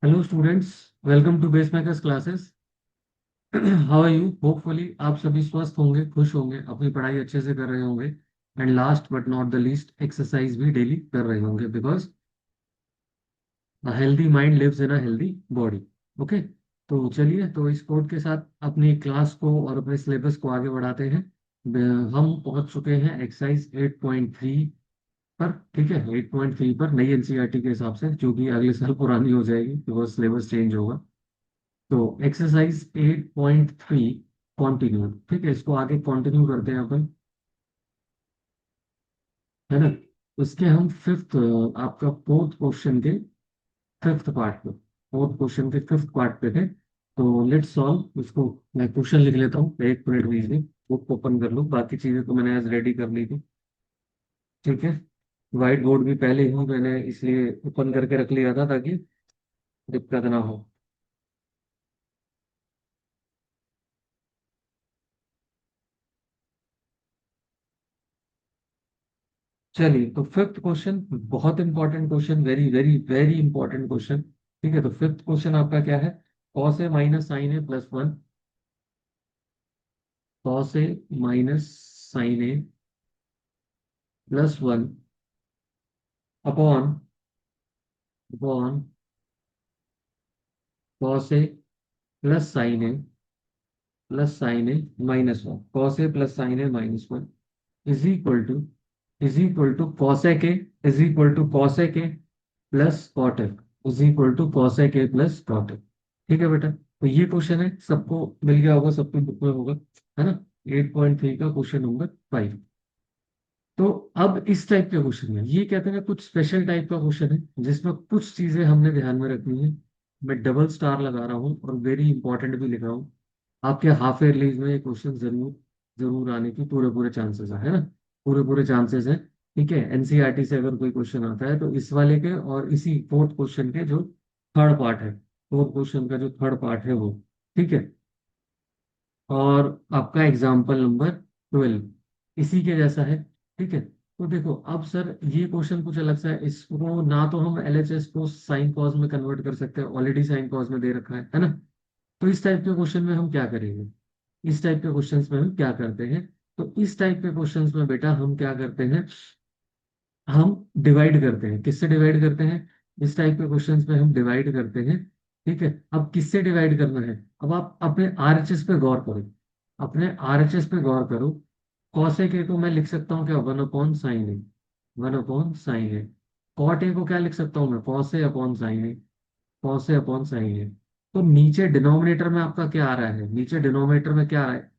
Hello students, welcome to base makers classes. How are you? Hopefully आप सभी स्वस्थ होंगे, खुश होंगे, अपनी पढ़ाई अच्छे से कर रहे होंगे and last but not the least exercise भी डेली कर रहे होंगे because a healthy mind lives in a healthy body. Okay, तो चलिए तो इस कोड के साथ अपनी क्लास को और अपने सिलेबस को आगे बढ़ाते हैं। हम पहुंच चुके हैं एक्सरसाइज 8.3 पर। ठीक है, 8.3 पर नई एनसीईआरटी के हिसाब से, जो कि अगले साल पुरानी हो जाएगी बिकॉज सिलेबस चेंज होगा। तो एक्सरसाइज 8.3 कॉन्टिन्यू। ठीक है, इसको आगे कंटिन्यू करते हैं अपन, है ना। उसके हम फिफ्थ, आपका फोर्थ क्वेश्चन के फिफ्थ पार्ट पे, फोर्थ क्वेश्चन के फिफ्थ पार्ट पे थे। तो लेट्स सॉल्व इसको। मैं क्वेश्चन लिख लेता हूँ, एक मिनट दीजिए, बुक ओपन कर लूँ। बाकी चीजें तो मैंने आज रेडी कर ली थी। ठीक है, व्हाइट बोर्ड भी पहले ही मैंने इसलिए ओपन करके रख लिया था ताकि दिक्कत ना हो। चलिए, तो फिफ्थ क्वेश्चन बहुत important question, very very very important question. ठीक है, तो फिफ्थ क्वेश्चन आपका क्या है? Cos A minus sine A plus one, cos A minus sine A plus one upon upon cos A plus sine A plus sine A minus one, cos A plus sine A minus one is equal to cosec A is equal to cosec A plus cot is equal to cosec A plus cot. ठीक है बेटा, तो ये question है, सबको मिल गया होगा, सबके बुक में होगा, है ना। 8.3 का क्वेश्चन नंबर 5। तो अब इस टाइप के क्वेश्चन में ये कहते हैं कुछ स्पेशल टाइप का क्वेश्चन है जिसमें कुछ चीजें हमने ध्यान में रखनी है। मैं डबल स्टार लगा रहा हूँ और वेरी इंपॉर्टेंट भी लिख रहा हूँ। आपके हाफ ईयरलीज में ये क्वेश्चन जरूर जरूर आने की पूरे पूरे चांसेस है ना। पूरे पूरे चांसेस हैं। ठीक है, एनसीईआरटी से अगर कोई क्वेश्चन आता है तो इस वाले के और इसी फोर्थ क्वेश्चन के जो थर्ड पार्ट है, फोर्थ क्वेश्चन का जो थर्ड पार्ट है वो। ठीक है, और आपका एग्जाम्पल नंबर 12 इसी के जैसा है। ठीक है, तो देखो अब सर ये क्वेश्चन कुछ अलग सा है। इसको ना तो हम एलएचएस को साइन कॉस में कन्वर्ट कर सकते हैं, ऑलरेडी साइन कॉस में दे रखा है ना। तो इस टाइप के क्वेश्चन में हम क्या करेंगे? इस टाइप के क्वेश्चंस में हम क्या करते हैं? तो इस टाइप के क्वेश्चंस में बेटा हम क्या करते हैं, हम डिवाइड करते हैं। किससे डिवाइड करते हैं? इस टाइप के क्वेश्चंस में हम डिवाइड करते हैं। ठीक है, अब किससे डिवाइड करना है? अब आप अपने आरएचएस पे गौर करो, अपने आरएचएस पे गौर करो। कॉसेक ए को मैं लिख सकता हूँ क्या? 1/sin ए, 1/sin ए। कॉट ए को क्या लिख सकता हूँ मैं? Cos A upon sine A, cos A upon sine ए। तो नीचे डिनोमिनेटर में आपका क्या आ रहा है? नीचे डिनोमिनेटर में क्या आ रहा है?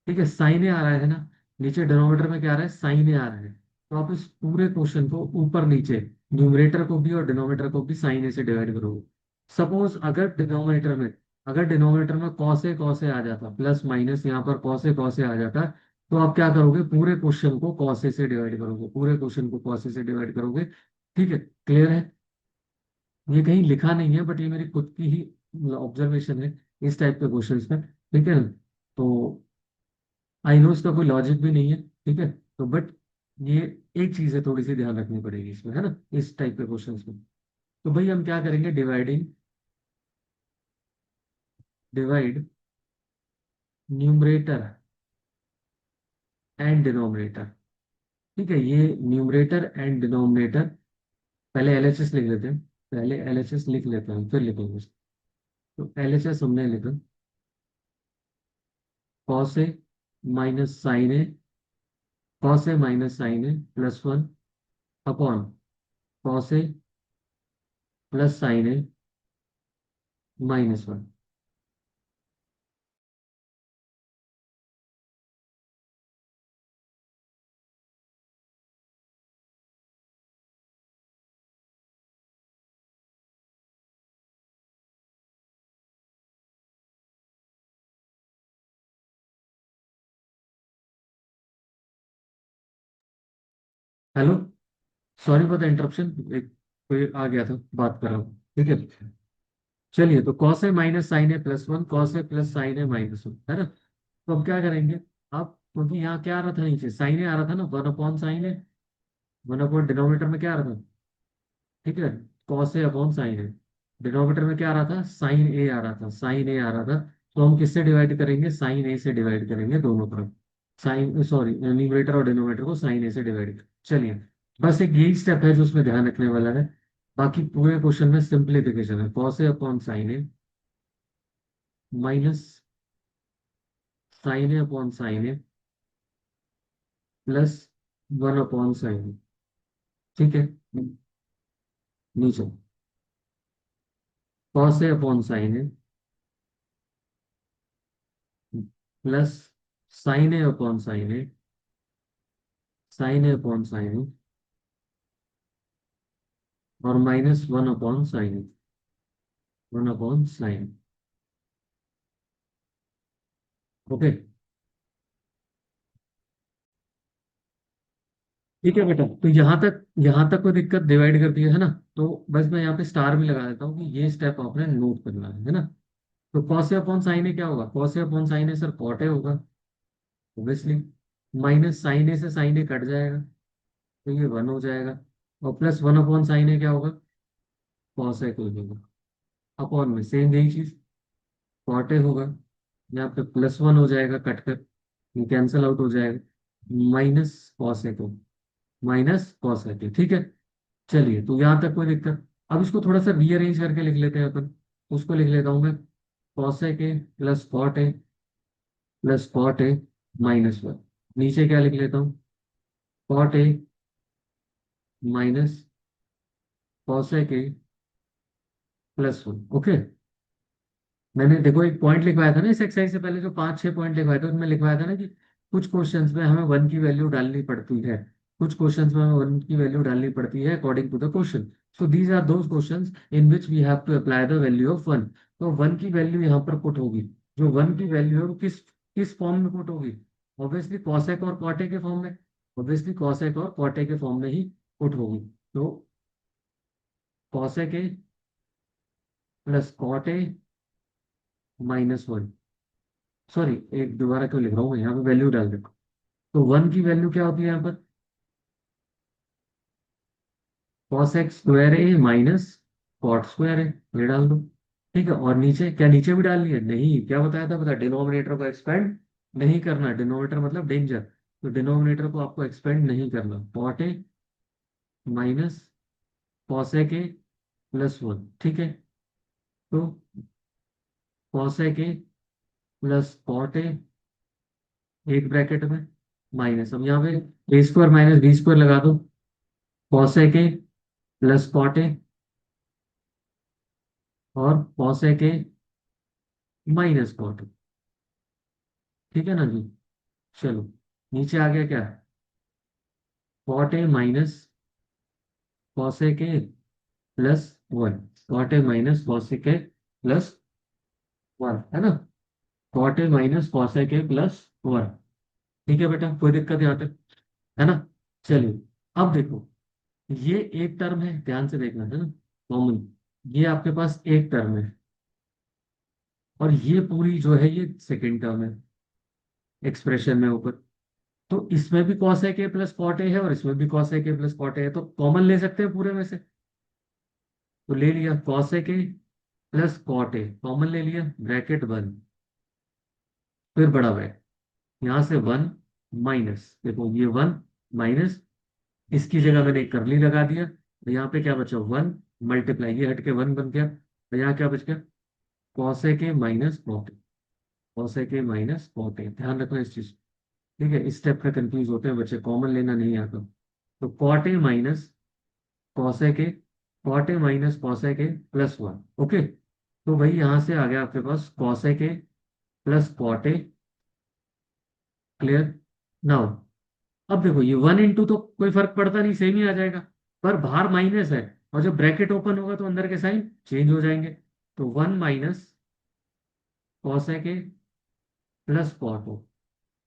ठीक है, साइन ए आ रहा है ना। नीचे डिनोमिनेटर में क्या आ रहा है? साइन ए आ रहा है। तो आप इस पूरे क्वेश्चन को ऊपर नीचे, न्यूमरेटर को भी और डिनोमिनेटर को भी साइन ए से डिवाइड करोगे। सपोज अगर डिनोमिनेटर में कॉस ए आ जाता, प्लस माइनस यहाँ पर कॉस ए आ जाता, तो आप क्या करोगे? पूरे क्वेश्चन को कॉस ए से डिवाइड करोगे, पूरे क्वेश्चन को कॉस ए से डिवाइड करोगे। ठीक है, क्लियर है? ये कहीं लिखा नहीं है बट ये मेरी खुद की ही ऑब्जर्वेशन है इस टाइप के क्वेश्चंस में। ठीक है ना? तो आई नो इसका कोई लॉजिक भी नहीं है। ठीक है, तो बट ये एक चीज है, थोड़ी सी ध्यान रखनी पड़ेगी इसमें, है ना, इस टाइप के क्वेश्चंस में। तो भाई हम क्या करेंगे? Divide numerator and denominator. ठीक है, ये न्यूमरेटर एंड डिनोमिनेटर, पहले एलएचएस लिख लेते हैं, पहले एलएचएस लिख लेते हैं फिर लिखेंगे। तो एलएचएस हमने लिखा, cos A minus sine A, cos A minus sine A plus one upon cos A plus sine A minus one. Hello, sorry for the interruption, एक कोई आ गया था, बात कर रहा हूँ। ठीक है, चलिए, तो cos A minus sine A plus one, cos A plus sine A minus one, है ना। तो अब क्या करेंगे? अब क्योंकि यहाँ क्या आ रहा था, नीचे साइन ए आ रहा था ना, 1/sin ए, 1 अपॉन डिनोमिनेटर में क्या आ रहा था? ठीक है, cos A upon sine A. Denominator में क्या आ रहा था, साइन ए आ रहा था, साइन ए आ रहा था। तो हम किससे डिवाइड करेंगे, साइन ए से डिवाइड करेंगे दोनों तरफ। साइन, सॉरी, न्यूमरेटर और डिनोमिनेटर को साइन ए से डिवाइड कर, चलिए। बस एक यही स्टेप है जो उसमें ध्यान रखने वाला है। बाकी पूरे क्वेश्चन में सिंप्लीफिकेशन है, cos A upon sine A minus sine A upon sine A plus one upon sine A. ठीक है, नीचे cos A upon sine A plus sine A upon sine a, sine A upon sine A और minus one upon sine ए, one upon sine. Okay, ठीक है बेटा। तो यहाँ तक कोई दिक्कत, डिवाइड कर दिया है ना। तो बस मैं यहाँ पे स्टार भी लगा देता हूँ कि ये स्टेप आपने नोट करना है ना। तो cos A upon sine A क्या होगा, cos A upon sine A sir cot A होगा ऑब्वियसली। माइनस साइन ए से साइन ए कट जाएगा, तो ये वन हो जाएगा। और plus one upon sine A क्या होगा, कॉस ए को होगा। अपॉन में सेम यही चीज, कॉट ए होगा। यहाँ पे प्लस वन हो जाएगा कट कर, ये कैंसिल आउट हो जाएगा। माइनस कॉस ए को, माइनस कॉस ए, ठीक है। चलिए, तो यहाँ तक कोई दिक्कत। अब इसको थोड़ा सा रीअरेंज करके लिख लेते हैं अपन। उसको लिख लेता हूँ मैं, कॉस ए के plus cot A plus cot A minus one. नीचे क्या लिख लेता हूँ, कॉट ए माइनस कॉस ए के प्लस वन। ओके, मैंने देखो एक पॉइंट लिखवाया था ना इस एक्सरसाइज से पहले, जो 5-6 पॉइंट लिखवाए थे उसमें लिखवाया था ना कि कुछ क्वेश्चंस में हमें वन की वैल्यू डालनी पड़ती है, कुछ क्वेश्चंस में हमें वन की वैल्यू डालनी पड़ती है according to the question. So these are those questions in which we have to apply the value of one. तो वन की वैल्यू यहाँ पर पुट होगी। जो वन की वैल्यू है वो किस किस फॉर्म में पुट होगी, ऑब्वियसली कॉसेक और कॉटे के फॉर्म में, ऑब्वियसली कॉसेक और कॉटे के फॉर्म में ही पुट होगी। तो cosec A plus cot A minus one, sorry एक दोबारा क्यों लिख रहा हूँ मैं, यहाँ पे वैल्यू डाल दे। तो वन की वैल्यू क्या होती है यहाँ पर, कॉस एक्स स्क्वायर ए माइनस कॉट स्क्वायर ए, ये डाल दो। ठीक है, और नीचे क्या, नीचे भी डालनी है, नहीं क्या बताया था पता, डिनोमिनेटर को एक्सपेंड नहीं करना, डिनोमिनेटर मतलब डेंजर। तो डिनोमिनेटर को आपको एक्सपेंड नहीं करना, cot A minus cosec A plus one. ठीक है, तो cosec A plus cot A एक ब्रैकेट में माइनस, अब यहाँ पे A square minus B square लगा दो, cosec A plus cot A और कॉसेक ए माइनस कॉट। ठीक है ना जी, चलो। नीचे आ गया क्या, cot A minus cosec A plus one, cot A minus cosec A plus one, है ना। Cot A minus cosec A plus one. ठीक है बेटा, कोई दिक्कत यहाँ तक, है ना। चलिए, अब देखो, ये एक टर्म है, ध्यान से देखना है ना, कॉमन। ये आपके पास एक टर्म है, और ये पूरी जो है ये सेकेंड टर्म है एक्सप्रेशन में ऊपर। तो इसमें भी कॉस ए के प्लस कॉट ए है और इसमें भी कॉस ए के प्लस कॉट ए है, तो कॉमन ले सकते हैं पूरे में से। तो ले लिया कॉस ए के प्लस कॉट ए, कॉमन ले लिया, ब्रैकेट बंद, फिर बड़ा ब्रैकेट, यहाँ से वन माइनस, देखो ये वन माइनस, इसकी जगह मैंने एक करली लगा दिया, तो यहाँ पे क्या बचा, वन मल्टीप्लाई, ये हट के वन बन गया, तो यहाँ क्या बच गया, कॉस ए के माइनस कॉट ए, कॉस ए के माइनस कॉट ए, ध्यान रखना इस चीज। ठीक है, इस स्टेप पे कंफ्यूज होते हैं बच्चे, कॉमन लेना नहीं आता। तो cot A minus cosec A, cot A minus cosec A plus one. Okay, तो भाई यहाँ से आ गया आपके पास cosec A plus cot A. Clear now. अब देखो ये वन इंटू तो कोई फर्क पड़ता नहीं, सेम ही आ जाएगा, पर बाहर माइनस है, और जब ब्रैकेट ओपन होगा तो अंदर के साइन चेंज हो जाएंगे। तो one minus cosec A plus cot ओ,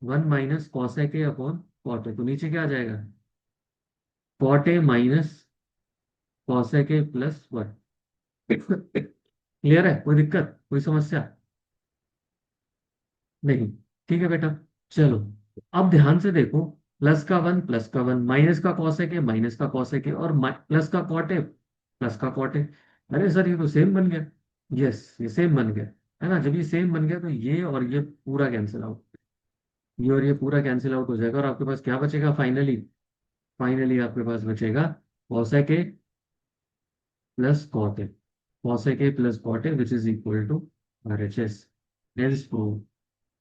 one minus cosec A upon cot A, तो नीचे क्या आ जाएगा, cot A minus cosec A plus one. Clear है, कोई दिक्कत कोई समस्या नहीं, ठीक है बेटा। चलो, अब ध्यान से देखो, प्लस का वन माइनस का कॉसेक है, माइनस का कॉसेक है, और प्लस का कॉट है, प्लस का कॉट है। अरे सर ये तो सेम बन गया। यस, ये सेम बन गया। है ना, जब ये सेम बन गया तो ये और ये पूरा कैंसिल आउट, ये और ये पूरा कैंसिल आउट हो जाएगा, और आपके पास क्या बचेगा फाइनली? फाइनली आपके पास बचेगा cosec a plus cot a, cosec a plus cot a which is equal to RHS। Hence prove,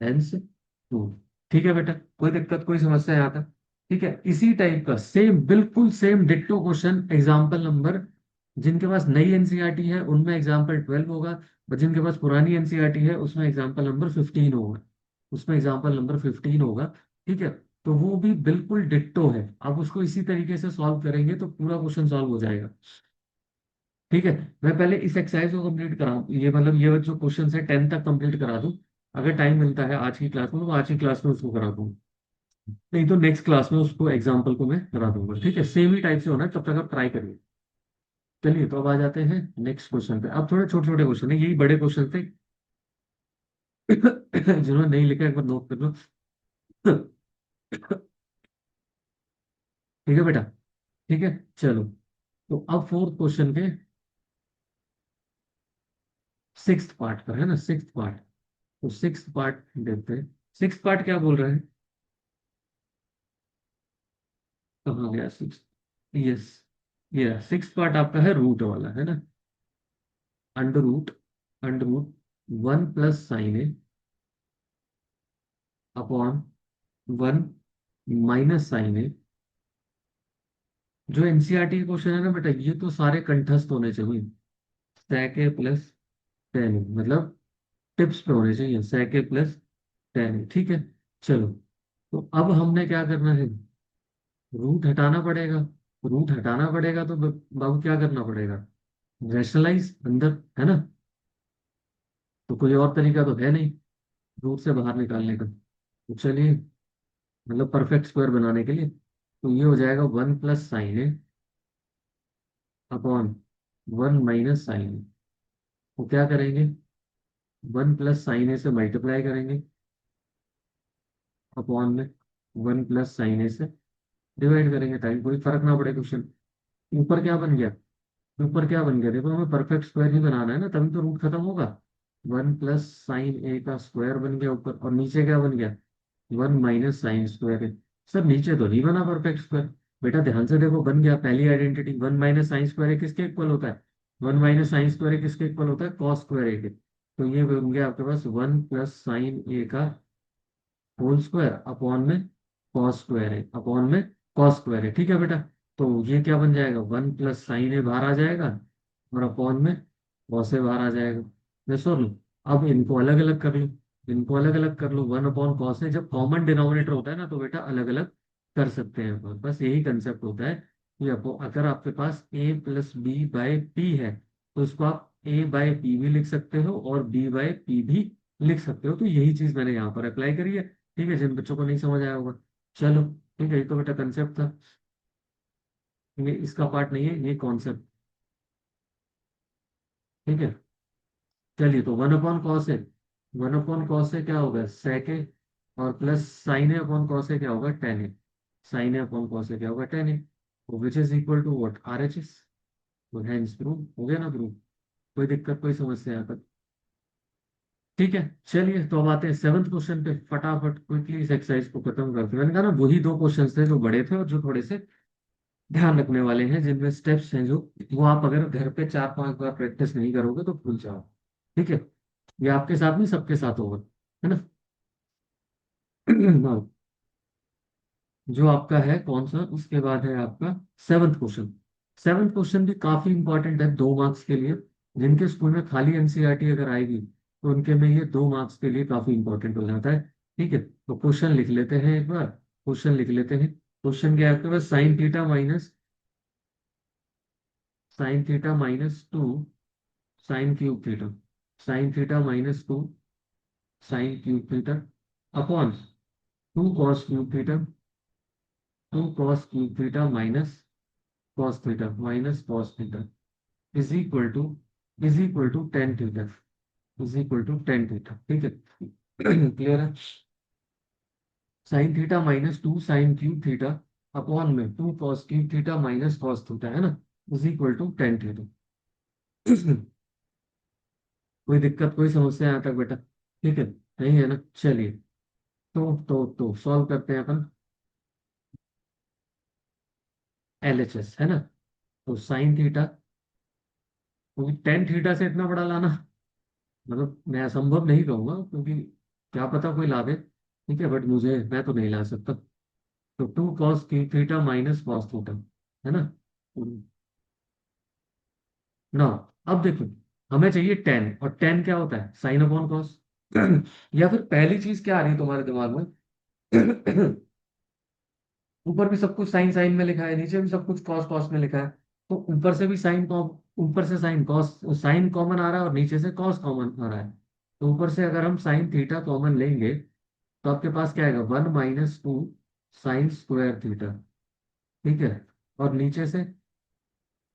hence prove. ठीक है बेटा, कोई दिक्कत कोई समस्या यहाँ तक? ठीक है, इसी टाइप का सेम, बिल्कुल same ditto question example number, जिनके पास नई एनसीईआरटी है उनमें एग्जाम्पल 12 होगा, और जिनके पास पुरानी एनसीईआरटी है उसमें एग्जाम्पल नंबर 15 होगा, उसमें एग्जाम्पल नंबर 15 होगा। ठीक है, तो वो भी बिल्कुल डिट्टो है, आप उसको इसी तरीके से सॉल्व करेंगे तो पूरा क्वेश्चन सॉल्व हो जाएगा। ठीक है, मैं पहले इस एक्सरसाइज को कंप्लीट कराऊं, ये मतलब ये जो क्वेश्चन है 10 तक कंप्लीट करा दूं, अगर टाइम मिलता है आज की क्लास में तो आज की क्लास में उसको करा दूं, नहीं तो नेक्स्ट क्लास में उसको एग्जाम्पल को मैं करा दूंगा। ठीक है, सेम ही टाइप से होना है, तब तक आप ट्राई करिए। चलिए, तो अब आ जाते हैं नेक्स्ट क्वेश्चन पे। अब थोड़े छोटे छोटे क्वेश्चन है, यही बड़े क्वेश्चन थे। जिन्होंने नहीं लिखा एक बार नोट कर लो। ठीक है बेटा, ठीक है। चलो, तो अब फोर्थ क्वेश्चन के सिक्स्थ पार्ट पर है ना, सिक्स्थ पार्ट, तो सिक्स्थ पार्ट देखते हैं। सिक्स्थ पार्ट क्या बोल रहे हैं? कहाँ गया सिक्स? यस, ये सिक्स पार्ट आपका है रूट वाला, है ना। Under root, under root 1 plus sine A upon 1 minus sine A. जो एनसीईआरटी के क्वेश्चन है ना बेटा, ये तो सारे कंठस्थ होने चाहिए। sec a plus tan a, मतलब टिप्स पे होने चाहिए sec a plus tan a। ठीक है, चलो, तो अब हमने क्या करना है? रूट हटाना पड़ेगा, रूट हटाना पड़ेगा तो बाबू क्या करना पड़ेगा? रैशनलाइज अंदर, है ना। तो कोई और तरीका तो है नहीं रूट से बाहर निकालने का, तो चलिए, मतलब परफेक्ट स्क्वायर बनाने के लिए, तो ये हो जाएगा 1 प्लस साइन ए अपॉन 1 माइनस साइन ए। तो क्या करेंगे? 1 प्लस साइन ए से मल्टीप्लाई करेंगे अपॉन में 1 प्लस साइन ए से डिवाइड करेंगे, ताकि कोई फर्क ना पड़े क्वेश्चन। ऊपर क्या बन गया? ऊपर क्या बन गया देखो, हमें परफेक्ट स्क्वायर ही बनाना है ना, तभी तो रूट खत्म होगा। 1 प्लस साइन ए का स्क्वायर बन गया ऊपर, और नीचे क्या बन गया? 1 माइनस साइन स्क्वायर है। सर नीचे तो नहीं बना परफेक्ट स्क्वायर। बेटा ध्यान से देखो, बन गया पहली आइडेंटिटी, 1 माइनस साइन स्क्वायर किसके इक्वल होता है? 1 माइनस साइन स्क्वायर किसके इक्वल होता है? कॉस स्क्वायर ए के। तो ये बन गया आपके पास 1 प्लस साइन ए का होल स्क्वायर अपॉन में कॉस स्क्वायर है, अपॉन में कॉस स्क्वायर है। ठीक है बेटा, तो ये क्या बन जाएगा? 1 प्लस साइन ए बाहर आ जाएगा, और अपॉन में कॉस ए बाहर आ जाएगा। मैं सुन, अब इनको अलग अलग कर लो, इनको अलग अलग कर लो, 1 अपॉन कॉस ए, जब कॉमन डिनोमिनेटर होता है ना तो बेटा अलग अलग कर सकते हैं अपन। बस यही कंसेप्ट होता है कि अगर आपके पास ए प्लस बी बाय पी है, तो इसको आप ए बाय पी भी लिख सकते हो और बी बाय पी भी लिख सकते हो। तो यही चीज मैंने यहाँ पर अप्लाई करी है। ठीक है, जिन बच्चों को नहीं समझ आया होगा, चलो, ठीक है, ये तो बेटा कंसेप्ट था, ये इसका पार्ट नहीं है, ये कॉन्सेप्ट। ठीक है, चलिए, तो 1 अपॉन कॉस है, 1 अपॉन कॉस है क्या होगा? sec ए, और प्लस साइन ए अपॉन कॉस है क्या होगा? tan a. Sine A upon cos है क्या होगा? tan a, which is equal to what? RHS। तो हैंस प्रूव हो गया ना प्रूव, कोई दिक्कत कोई समस्या यहाँ तक? ठीक है, चलिए, तो अब आते हैं सेवंथ क्वेश्चन पे, फटाफट क्विकली इस एक्सरसाइज को खत्म करते हैं। मैंने कहा ना, वही दो क्वेश्चन थे जो बड़े थे और जो थोड़े से ध्यान रखने वाले हैं, जिनमें स्टेप्स हैं जो, वो आप अगर घर पे 4-5 बार प्रैक्टिस नहीं करोगे तो भूल जाओ। ठीक है, ये आपके साथ नहीं सबके साथ होगा, है ना। हाँ, जो आपका है कौन सा, उसके बाद है आपका सेवंथ क्वेश्चन। सेवंथ क्वेश्चन भी काफी इंपॉर्टेंट है 2 मार्क्स के लिए। जिनके स्कूल में खाली एनसीईआरटी अगर आएगी तो उनके में ये 2 मार्क्स के लिए काफी इंपॉर्टेंट हो जाता है। ठीक है, तो क्वेश्चन लिख लेते हैं एक बार, क्वेश्चन लिख लेते हैं। क्वेश्चन क्या है आपके पास? Sine theta minus 2 sine cube theta, sine theta minus 2 sine cube theta upon 2 cos cube theta, 2 cos cube theta minus cos theta is equal to, tan theta, is equal to tan theta. ठीक है, clear है। Sine theta minus 2 sine cube theta upon में 2 cos cube theta minus cos theta, है ना, is equal to tan theta. कोई दिक्कत कोई समस्या यहाँ तक बेटा? ठीक है, नहीं है ना? चलिए, तो सॉल्व करते हैं अपन। LHS है ना? तो साइन थीटा, क्योंकि टेन थीटा से इतना बड़ा लाना, मतलब मैं असंभव नहीं कहूंगा, क्योंकि क्या पता कोई ला दे, ठीक है, बट मुझे, मैं तो नहीं ला सकता। तो two cos theta minus cos theta, है ना? ना, अब देखो, हमें चाहिए टेन, और टेन क्या होता है? Sine upon cos. या फिर पहली चीज क्या आ रही है तुम्हारे दिमाग में? ऊपर भी सब कुछ साइन साइन में लिखा है, नीचे भी सब कुछ कॉस कॉस में लिखा है, तो ऊपर से भी साइन कॉम, ऊपर से साइन कॉस, साइन कॉमन आ रहा है और नीचे से कॉस कॉमन आ रहा है। तो ऊपर से अगर हम साइन थीटा कॉमन लेंगे, तो आपके पास क्या आएगा? 1 - 2 साइन स्क्वायर थीटा, ठीक है। और नीचे से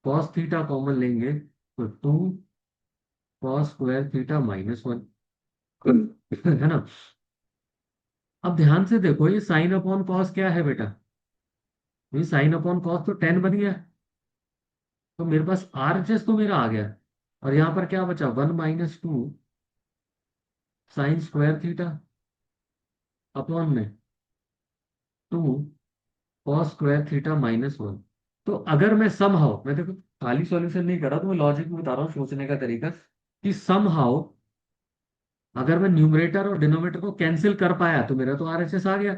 कॉस थीटा कॉमन लेंगे, तो 2 cos स्क्वायर थीटा -1, है ना? अब ध्यान से देखो, ये साइन अपॉन कॉस क्या है बेटा? ये साइन अपॉन कॉस तो टेन बन गया, तो मेरे पास RHS तो मेरा आ गया। और यहाँ पर क्या बचा? 1 - 2 साइन स्क्वायर थीटा अपॉन में 2 cos स्क्वायर थीटा -1। तो अगर मैं समहाउ, मैं देखो खाली सॉल्यूशन नहीं कर रहा, तो मैं लॉजिक में बता रहा हूँ, सोचने का तरीका, कि समहाउ अगर मैं न्यूमरेटर और डिनोमिनेटर को कैंसिल कर पाया, तो मेरा तो RHS आ गया,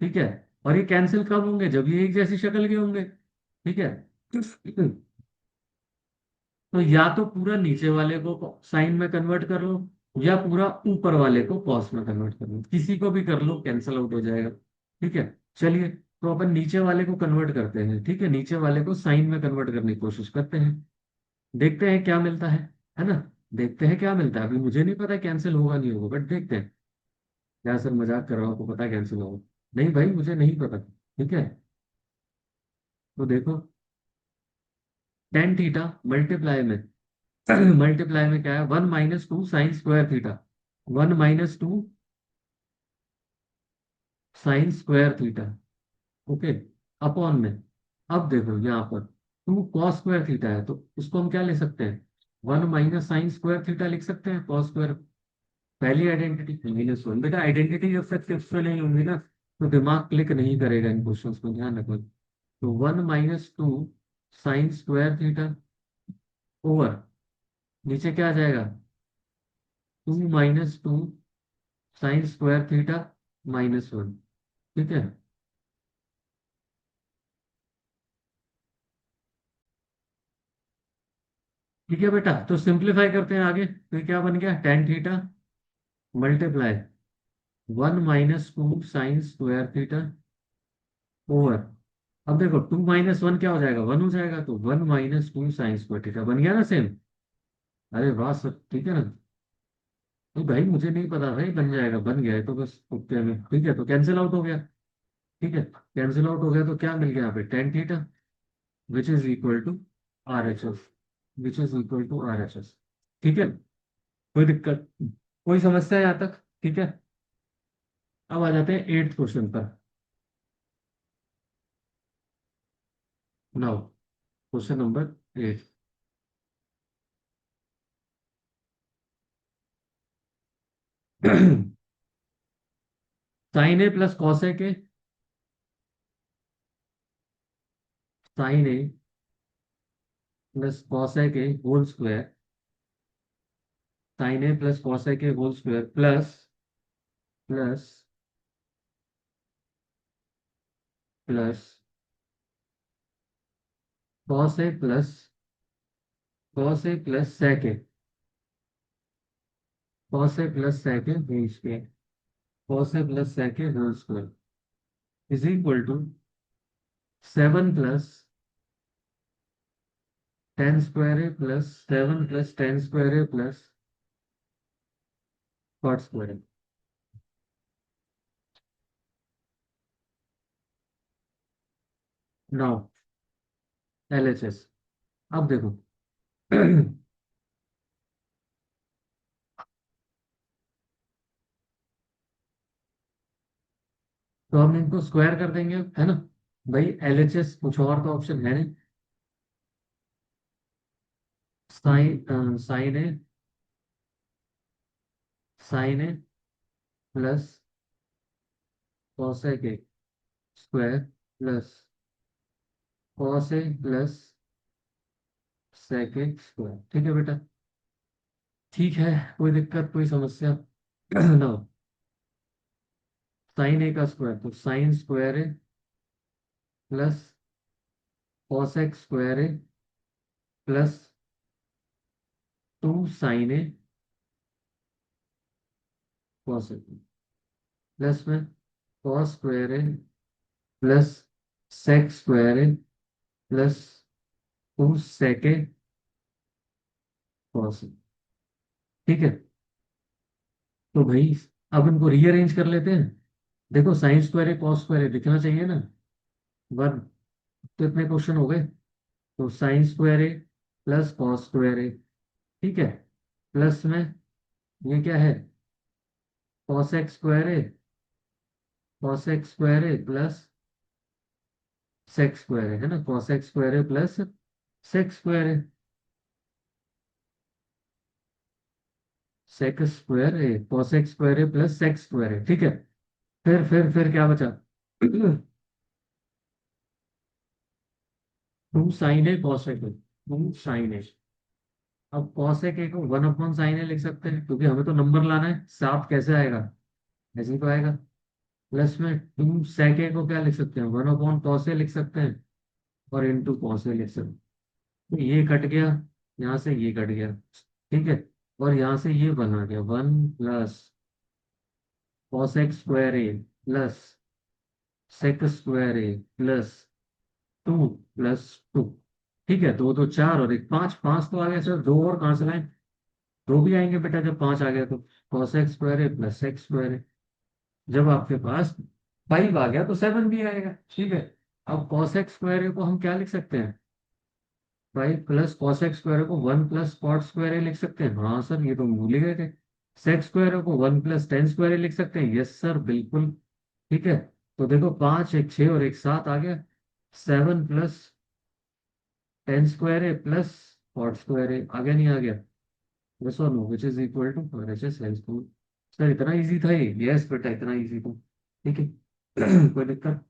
ठीक है। और ये कैंसिल कब होंगे? जब ये एक जैसी शक्ल के होंगे, ठीक है। तो या तो पूरा नीचे वाले को साइन में कन्वर्ट कर लो, या पूरा ऊपर वाले को कॉस में कन्वर्ट कर लो, किसी को भी कर लो, कैंसिल आउट हो जाएगा, ठीक है। चलिए, तो अपन नीचे वाले को कन्वर्ट करते हैं, ठीक है, नीचे वाले को साइन में कन्वर्ट करने की कोशिश करते हैं, देखते हैं क्या मिलता है ना? देखते हैं क्या मिलता है, अभी मुझे नहीं पता कैंसिल होगा नहीं होगा, बट देखते हैं। क्या सर, मजाक कर रहा हूँ, आपको पता है कैंसिल होगा? नहीं भाई, मुझे नहीं पता, ठीक है। तो देखो, टेन थीटा मल्टीप्लाई में, मल्टीप्लाई में क्या है? 1 - 2 sine square theta, 1 - 2 sine square theta, okay, upon में, अब देखो यहाँ पर 2 cos स्क्वायर थीटा है, तो उसको हम क्या ले सकते हैं? 1 - साइन स्क्वायर थीटा लिख सकते हैं, कॉस स्क्वायर। पहली आइडेंटिटी, -1। बेटा आइडेंटिटी जब तक फिक्स नहीं होंगी ना, तो दिमाग क्लिक नहीं करेगा इन क्वेश्चंस में, ध्यान रखो। तो 1 - 2 साइन स्क्वायर थीटा ओवर, नीचे क्या आ जाएगा? 2 - 2 साइन स्क्वायर थीटा -1, ठीक है। ठीक है बेटा, तो सिंप्लीफाई करते हैं आगे, तो ये क्या बन गया? Tan theta multiply 1 - 2 sine square theta over, अब देखो 2 - 1 क्या हो जाएगा? 1 हो जाएगा, तो 1 - 2 साइन स्क्वायर थीटा बन गया ना सेम? अरे वाह सर, ठीक है ना? तो भाई मुझे नहीं पता भाई, बन जाएगा, बन गया है तो बस ओके में, ठीक है, तो कैंसिल आउट हो गया, ठीक है। कैंसिल आउट हो गया, तो क्या मिल गया यहाँ पे? Tan theta which is equal to RHS, which is equal to RHS, ठीक है। कोई दिक्कत, कोई समस्या यहाँ तक? ठीक है। अब आ जाते हैं एट्थ क्वेश्चन पर। Now, question number 8। साइन ए प्लस कॉस ए के, साइन ए प्लस कॉस ए के होल स्क्वायर, साइन ए प्लस कॉस ए के whole square plus, plus, plus cos A plus, cos A plus sec a, cos A plus sec a whole square, cos A plus sec a whole square is equal to 7 + tan square A plus 7 + tan square A plus cot square A. Now LHS, अब देखो, तो हम इनको square कर देंगे, है ना? भाई LHS कुछ और तो ऑप्शन है नहीं। Sine a, sine A plus cosec a square plus cos A plus sec a square. ठीक है बेटा, ठीक है, कोई दिक्कत कोई समस्या ना। साइन ए का स्क्वायर तो sine square A plus cosec square A plus 2 sine A cosec plus में कॉस स्क्वायर ए प्लस सेक स्क्वायर ए प्लस 2 सेक ए कॉसेक। ठीक है, तो भाई अब इनको रीअरेंज कर लेते हैं। देखो साइन स्क्वायर ए कॉस स्क्वायर ए दिखना चाहिए ना, 1। तो इतने क्वेश्चन हो गए। तो sine square A plus cos square A, ठीक है, प्लस में ये क्या है, cosec square A, cosec square A plus sec square है ना, कॉसेक स्क्वायर ए प्लस सेक स्क्वायर है, sec square A, cosec square A plus sec square है। ठीक है, फिर क्या बचा 2 sine A cosec A, 2 sine A. अब कॉसेक ए को 1/साइन ए लिख सकते हैं, क्योंकि हमें तो नंबर लाना है, साफ कैसे आएगा, ऐसे ही तो आएगा। प्लस में 2 सेक ए को क्या लिख सकते हैं, 1/कॉस ए लिख सकते हैं, और इंटू कॉस ए लिख सकते हैं। तो ये कट गया, यहाँ से ये कट गया, ठीक है, और यहाँ से ये बना गया 1 प्लस कॉसेक स्क्वायर ए प्लस सेक स्क्वायर ए प्लस 2 प्लस 2। ठीक है, 2 2 4 और 1 5, 5 तो आ गया सर, 2 और कहाँ से लाए, 2 भी आएंगे बेटा जब 5 आ गया तो। कॉसेक स्क्वायर ए प्लस सेक स्क्वायर ए, जब आपके पास 5 आ गया तो 7 भी आएगा। ठीक है, अब कॉसेक स्क्वायर ए को हम क्या लिख सकते हैं, 5 प्लस कॉसेक स्क्वायर को 1 प्लस कॉट स्क्वायर लिख सकते हैं। हाँ सर, ये तो भूल ही गए थे। सेक स्क्वायर को 1 प्लस टेन स्क्वायर लिख सकते हैं। यस सर, बिल्कुल। ठीक है, तो देखो 5 1 6 और 1 7 आ गया, 7 plus 10 square plus cot square आ गया, नहीं आ गया, यस और no, which is equal to RHS हेल्थ। सर इतना इजी था ये, यस बेटा इतना इजी था। ठीक है कोई दिक्कत,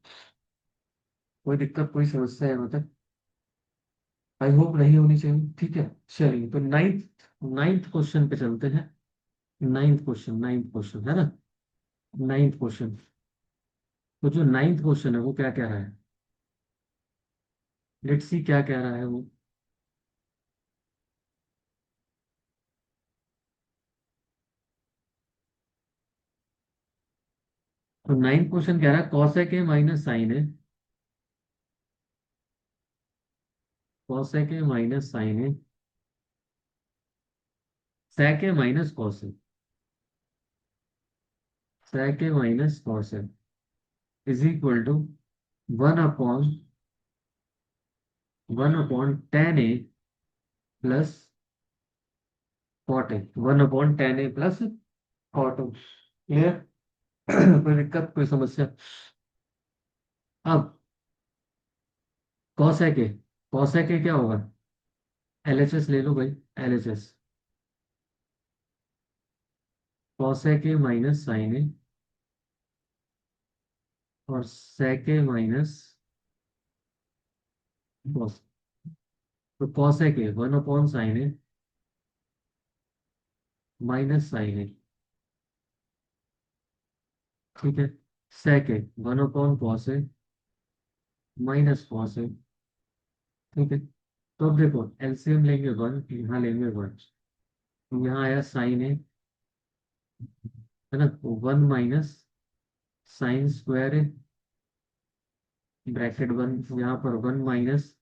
कोई दिक्कत कोई समस्या है मतलब, आई होप नहीं होनी चाहिए। ठीक है, चलिए तो नाइन्थ नाइन्थ क्वेश्चन पे चलते हैं। नाइन्थ क्वेश्चन है ना, नाइन्थ क्वेश्चन। तो जो नाइन्थ क्वेश्चन है वो क्या कह रहा है, लेट्स सी क्या कह रहा है वो। तो नाइन्थ क्वेश्चन कह रहा है कॉसेक ए माइनस साइन है, कॉसेक ए माइनस साइन है, सेक ए माइनस कॉस है, सेक ए माइनस कॉस है is equal to 1/1/tan a plus cot a, 1/tan a plus cot. Clear कोई दिक्कत कोई समस्या। अब कॉसेक ए, कॉसेक ए क्या होगा, LHS ले लो भाई, LHS, cosec A minus sine A और सेक ए माइनस कॉस। तो कॉसेक ए 1/साइन ए माइनस साइन ए, ठीक है, सेक ए 1/कॉस ए माइनस कॉस ए। ठीक है, तो अब देखो एलसीएम लेंगे 1, यहाँ लेंगे 1, यहाँ आया साइन ए, है ना, तो 1 माइनस साइन स्क्वायर ए, ब्रैकेट 1, यहाँ पर 1 माइनस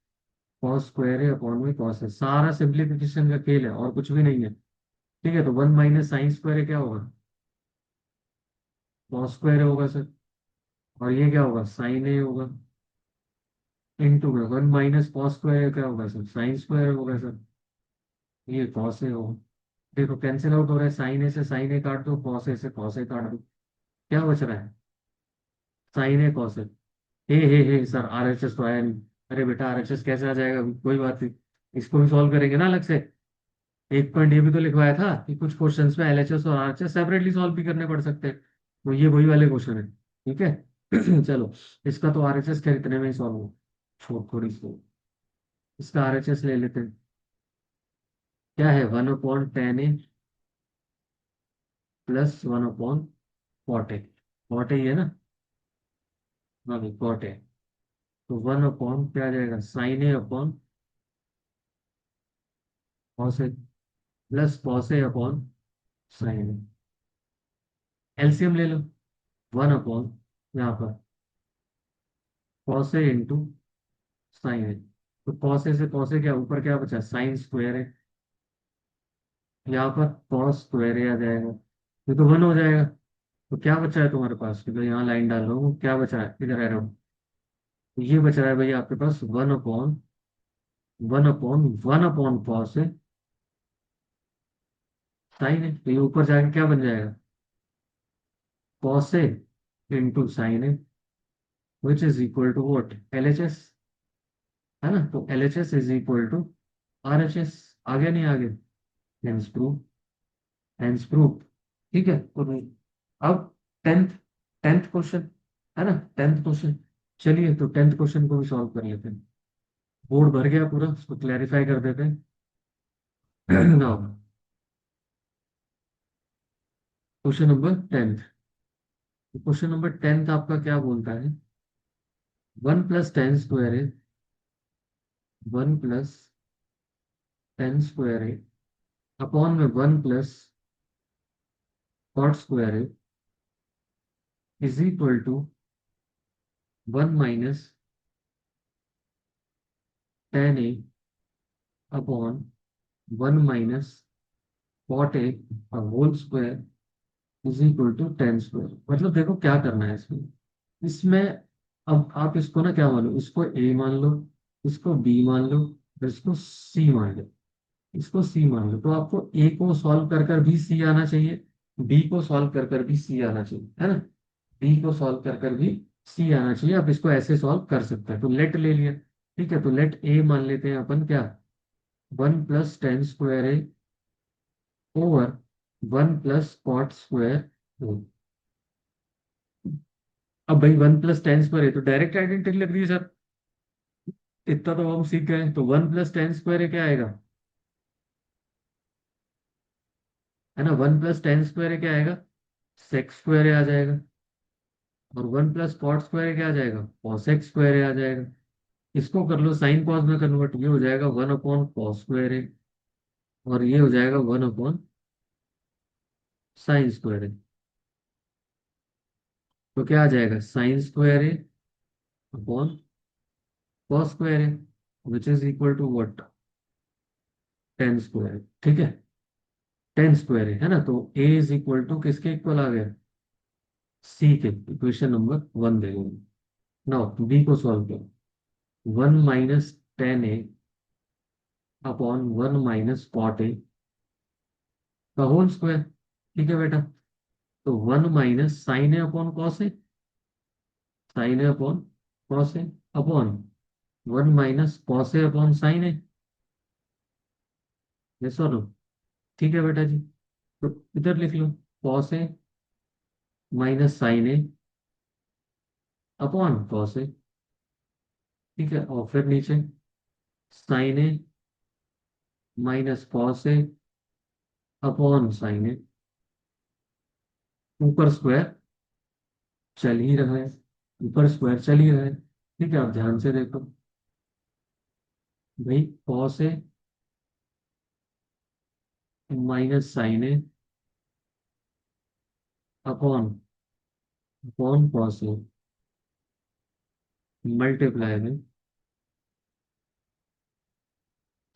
कॉस स्क्वायर है अपॉन में कॉस है, सारा सिंप्लीफिकेशन का खेल है और कुछ भी नहीं है। ठीक है, तो 1 माइनस साइन स्क्वायर क्या होगा, कॉस स्क्वायर होगा सर, और ये क्या होगा, साइन ए होगा, इनटू में 1 माइनस कॉस स्क्वायर क्या होगा सर, साइन स्क्वायर होगा सर, ये कॉस ए होगा। देखो कैंसिल आउट हो रहा है, साइन ए से साइन ए काट दो, कॉस ए से कॉस ए काट दो, क्या बच रहा है, sign A cos A. Hey sir, RHS तो आया नहीं। अरे बेटा RHS कैसे आ जाएगा, कोई बात नहीं, इसको भी सॉल्व करेंगे ना अलग से। एक पॉइंट ये भी तो लिखवाया था कि कुछ क्वेश्चंस में एलएचएस और आरएचएस सेपरेटली सॉल्व भी करने पड़ सकते हैं। तो ये वही वाले क्वेश्चन है। ठीक है। चलो, इसका तो आरएचएस क्या इतने में ही सॉल्व हो। छोड़ थोड़ी सी, इसका आरएचएस ले लेते हैं। क्या है, 1/10 a प्लस 1/40। कॉट है ये ना। हाँ भाई, कॉट है। तो 1 अपॉन क्या आ जाएगा, sign A upon cos A plus cos A upon sine A. LCM ले लो। 1 अपॉन यहाँ पर कॉस ए इंटू साइन है। तो कॉस ए से कॉस ए क्या ऊपर क्या बचा, साइन स्क्वायर है। यहाँ पर कॉस स्क्वायर ए आ जाएगा। ये तो 1 हो जाएगा। तो क्या बचा है तुम्हारे पास, तो यहाँ लाइन डाल रहा हूँ, क्या बचा है इधर आ रहा हूँ। तो ये बच रहा है भैया आपके पास 1/1 अपॉन कॉस है साइन है। तो ये ऊपर जाके क्या बन जाएगा, कॉस ए इंटू साइन है, which is equal to what, LHS. है ना। तो LHS is equal to RHS. आगे नहीं आगे, हेंस प्रूफ, हेंस प्रूफ। ठीक है। और अब टेंथ, टेंथ क्वेश्चन, है ना, टेंथ क्वेश्चन। चलिए, तो टेंथ क्वेश्चन को भी सॉल्व कर लेते हैं। बोर्ड भर गया पूरा, उसको क्लैरिफाई कर देते हैं। Now, question number 10th। Question number 10th आपका क्या बोलता है, 1 + 10 स्क्वायर है, 1 + 10 स्क्वायर है अपॉन में 1 + कॉट स्क्वायर है, is equal to 1 - 10 a upon 1 - cot a whole square is equal to 10 square. मतलब देखो क्या करना है इसमें। इसमें अब आप इसको ना क्या मान लो, इसको ए मान लो, इसको बी मान लो, और इसको सी मान लो। इसको सी मान लो तो आपको ए को सॉल्व कर कर भी सी आना चाहिए, बी को सॉल्व कर कर भी सी आना चाहिए, है ना। बी को सॉल्व कर कर भी सी आना चाहिए। आप इसको ऐसे सॉल्व कर सकते हैं। तो लेट ले लिया। ठीक है। तो लेट ए मान लेते हैं अपन क्या, 1 + 10 स्क्वायर है ओवर 1 + कॉट स्क्वायर। अब भाई 1 + 10 स्क्वायर है तो डायरेक्ट आइडेंटिटी लग रही है सर। इतना तो हम सीख गए। तो 1 + 10 स्क्वायर है क्या आएगा, है ना। 1 + 10 स्क्वायर है क्या आएगा, सेक्स स्क्वायर आ जाएगा। और 1 + कॉट स्क्वायर क्या आ जाएगा, कॉसेक स्क्वायर आ जाएगा। इसको कर लो साइन कॉस में कन्वर्ट, ये हो जाएगा 1/कॉस स्क्वायर है, और ये हो जाएगा 1/साइन स्क्वायर है। तो क्या आ जाएगा, साइन स्क्वायर है अपॉन कॉस स्क्वायर है, which is equal to what, 10 square. ठीक है। 10 स्क्वायर है ना। तो ए इज इक्वल टू किसके इक्वल आ गया, सी के। इक्वेशन नंबर 1 दे देंगे। नाउ बी को सॉल्व करो। 1 - 10 a अपॉन 1 - कॉट ए का होल स्क्वायर। ठीक है बेटा। तो 1 - sign A upon cos A, sine A upon cos A upon 1 - cos A upon sine ए। ये सॉल्व। ठीक है बेटा जी। तो इधर लिख लो, cos A minus sine A upon cos ए। ठीक है। और फिर नीचे sign A minus cos A upon sine ए। ऊपर स्क्वायर चल ही रहा है, ऊपर स्क्वायर चल ही रहा है। ठीक है। आप ध्यान से देखो भाई, cos A minus sine A upon upon cos A multiply में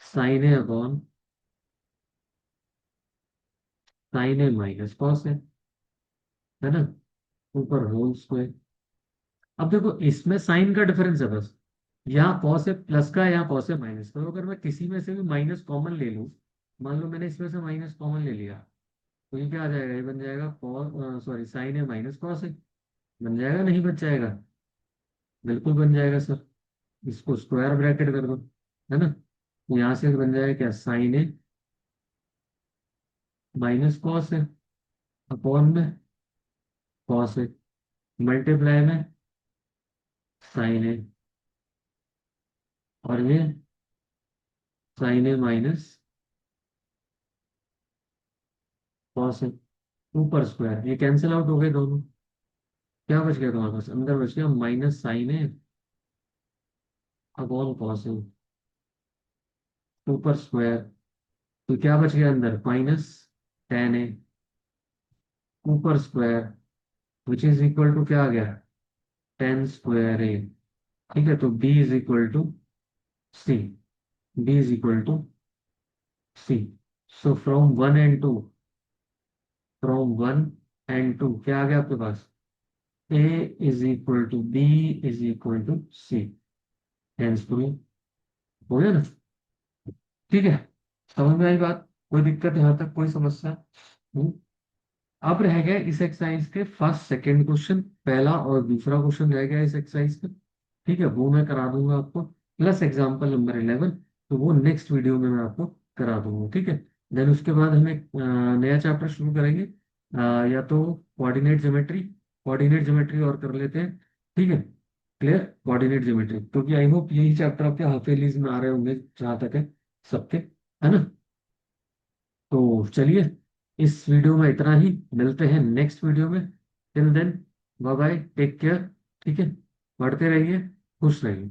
sign A upon sine A minus cos है ना, ऊपर होल स्क्वायर। अब देखो इसमें साइन का डिफरेंस है बस, यहाँ कॉस है प्लस का, यहाँ कॉस है माइनस का। तो अगर मैं किसी में से भी माइनस कॉमन ले लूँ, मान लो मैंने इसमें से माइनस कॉमन ले लिया, तो ये क्या आ जाएगा, ये बन जाएगा कॉस, सॉरी साइन है माइनस कॉस है। बन जाएगा नहीं बच जाएगा, बिल्कुल बन जाएगा सर। इसको स्क्वायर ब्रैकेट कर दो, है ना। तो यहाँ से बन जाएगा क्या, साइन है माइनस कॉस है, अपॉन में कॉस है, मल्टीप्लाई में साइन है, और ये साइन है माइनस कॉस है, ऊपर स्क्वायर, ये कैंसिल आउट हो गए दोनों। क्या बच गया तुम्हारे पास, अंदर बच गया माइनस साइन है अपॉन कॉस है, ऊपर स्क्वायर। तो क्या बच गया अंदर, माइनस टेन है ऊपर square, which is equal to क्या आ गया, टेन स्क्वायर है। ठीक है, तो B is equal to C, B is equal to C. So from one and two क्या आ गया आपके पास, A is equal to B is equal to C, hence prove. हो गया ना। ठीक है, समझ में आई बात, कोई दिक्कत यहाँ तक, कोई समस्या? हम्म। अब रह गया इस एक्सरसाइज के फर्स्ट सेकंड क्वेश्चन, पहला और दूसरा क्वेश्चन रह गया इस एक्सरसाइज का। ठीक है, वो मैं करा दूंगा आपको, प्लस एग्जाम्पल नंबर 11, तो वो नेक्स्ट वीडियो में मैं आपको करा दूंगा। ठीक है, देन उसके बाद हम एक नया चैप्टर शुरू करेंगे, या तो कोऑर्डिनेट ज्योमेट्री और कर लेते हैं। ठीक है, क्लियर, कोऑर्डिनेट ज्योमेट्री, क्योंकि आई होप यही चैप्टर आपके हाफिलीज में आ रहे होंगे जहाँ तक है सबके, है ना। तो चलिए, इस वीडियो में इतना ही, मिलते हैं नेक्स्ट वीडियो में। Till then, bye bye, take care. ठीक है, पढ़ते रहिए, खुश रहिए।